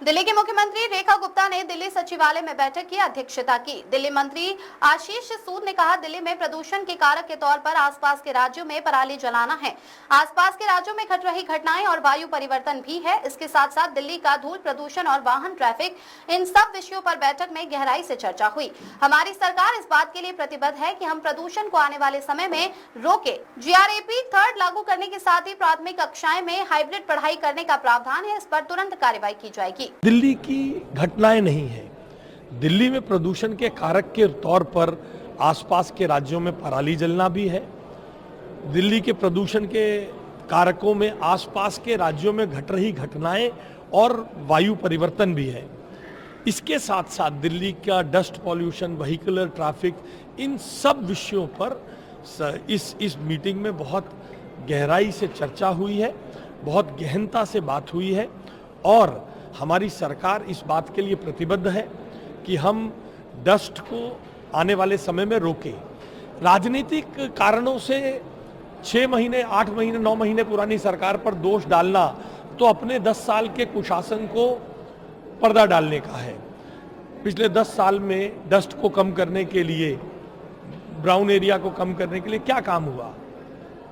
दिल्ली की मुख्यमंत्री रेखा गुप्ता ने दिल्ली सचिवालय में बैठक की अध्यक्षता की। दिल्ली मंत्री आशीष सूद ने कहा, दिल्ली में प्रदूषण के कारक के तौर पर आसपास के राज्यों में पराली जलाना है। आसपास के राज्यों में घट रही घटनाएं और वायु परिवर्तन भी है। इसके साथ साथ दिल्ली का धूल प्रदूषण और वाहन ट्रैफिक, इन सब विषयों पर बैठक में गहराई से चर्चा हुई। हमारी सरकार इस बात के लिए प्रतिबद्ध है कि हम प्रदूषण को आने वाले समय में रोके। GRAP 3 लागू करने के साथ ही प्राथमिक कक्षाएं में हाइब्रिड पढ़ाई करने का प्रावधान है। इस पर तुरंत कार्रवाई की जाएगी। दिल्ली की घटनाएं नहीं है। दिल्ली में प्रदूषण के कारक के तौर पर आसपास के राज्यों में पराली जलना भी है। दिल्ली के प्रदूषण के कारकों में आसपास के राज्यों में घट रही घटनाएं और वायु परिवर्तन भी है। इसके साथ साथ दिल्ली का डस्ट पॉल्यूशन, व्हीकलर ट्रैफिक, इन सब विषयों पर इस मीटिंग में बहुत गहराई से चर्चा हुई है, बहुत गहनता से बात हुई है और हमारी सरकार इस बात के लिए प्रतिबद्ध है कि हम डस्ट को आने वाले समय में रोकें। राजनीतिक कारणों से 6 महीने, 8 महीने, 9 महीने पुरानी सरकार पर दोष डालना तो अपने 10 साल के कुशासन को पर्दा डालने का है। पिछले 10 साल में डस्ट को कम करने के लिए, ब्राउन एरिया को कम करने के लिए क्या काम हुआ,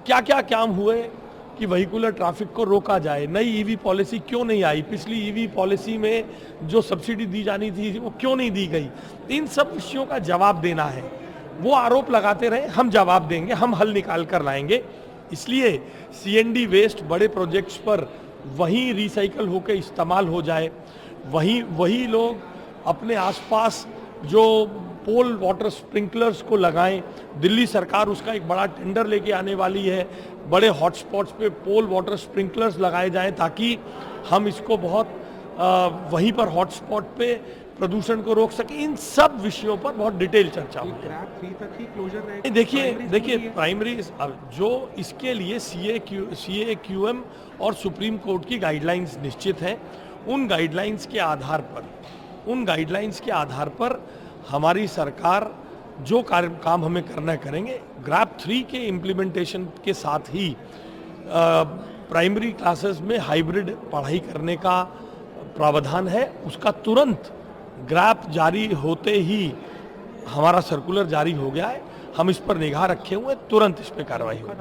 क्या क्या काम हुए कि व्हीकुलर ट्रैफिक को रोका जाए। नई ईवी पॉलिसी क्यों नहीं आई, पिछली ईवी पॉलिसी में जो सब्सिडी दी जानी थी वो क्यों नहीं दी गई। इन सब विषयों का जवाब देना है। वो आरोप लगाते रहे, हम जवाब देंगे, हम हल निकाल कर लाएंगे। इसलिए CND वेस्ट बड़े प्रोजेक्ट्स पर वहीं रिसाइकल होकर इस्तेमाल हो जाए, वही लोग अपने आसपास जो पोल वाटर स्प्रिंकलर्स को लगाएं। दिल्ली सरकार उसका एक बड़ा टेंडर लेके आने वाली है। बड़े हॉटस्पॉट्स पे पोल वाटर स्प्रिंकलर्स लगाए जाएं ताकि हम इसको बहुत वहीं पर हॉटस्पॉट पे प्रदूषण को रोक सकें। इन सब विषयों पर बहुत डिटेल चर्चा हुई। GRAP 3 तक ही क्लोजर रहेगा। देखिए प्राइमरी जो इसके लिए CAQM और सुप्रीम कोर्ट की गाइडलाइंस निश्चित हैं। उन गाइडलाइंस के आधार पर हमारी सरकार जो काम हमें करना है करेंगे। GRAP 3 के इम्प्लीमेंटेशन के साथ ही प्राइमरी क्लासेस में हाइब्रिड पढ़ाई करने का प्रावधान है। उसका तुरंत GRAP जारी होते ही हमारा सर्कुलर जारी हो गया है। हम इस पर निगाह रखे हुए, तुरंत इस पर कार्रवाई होगी।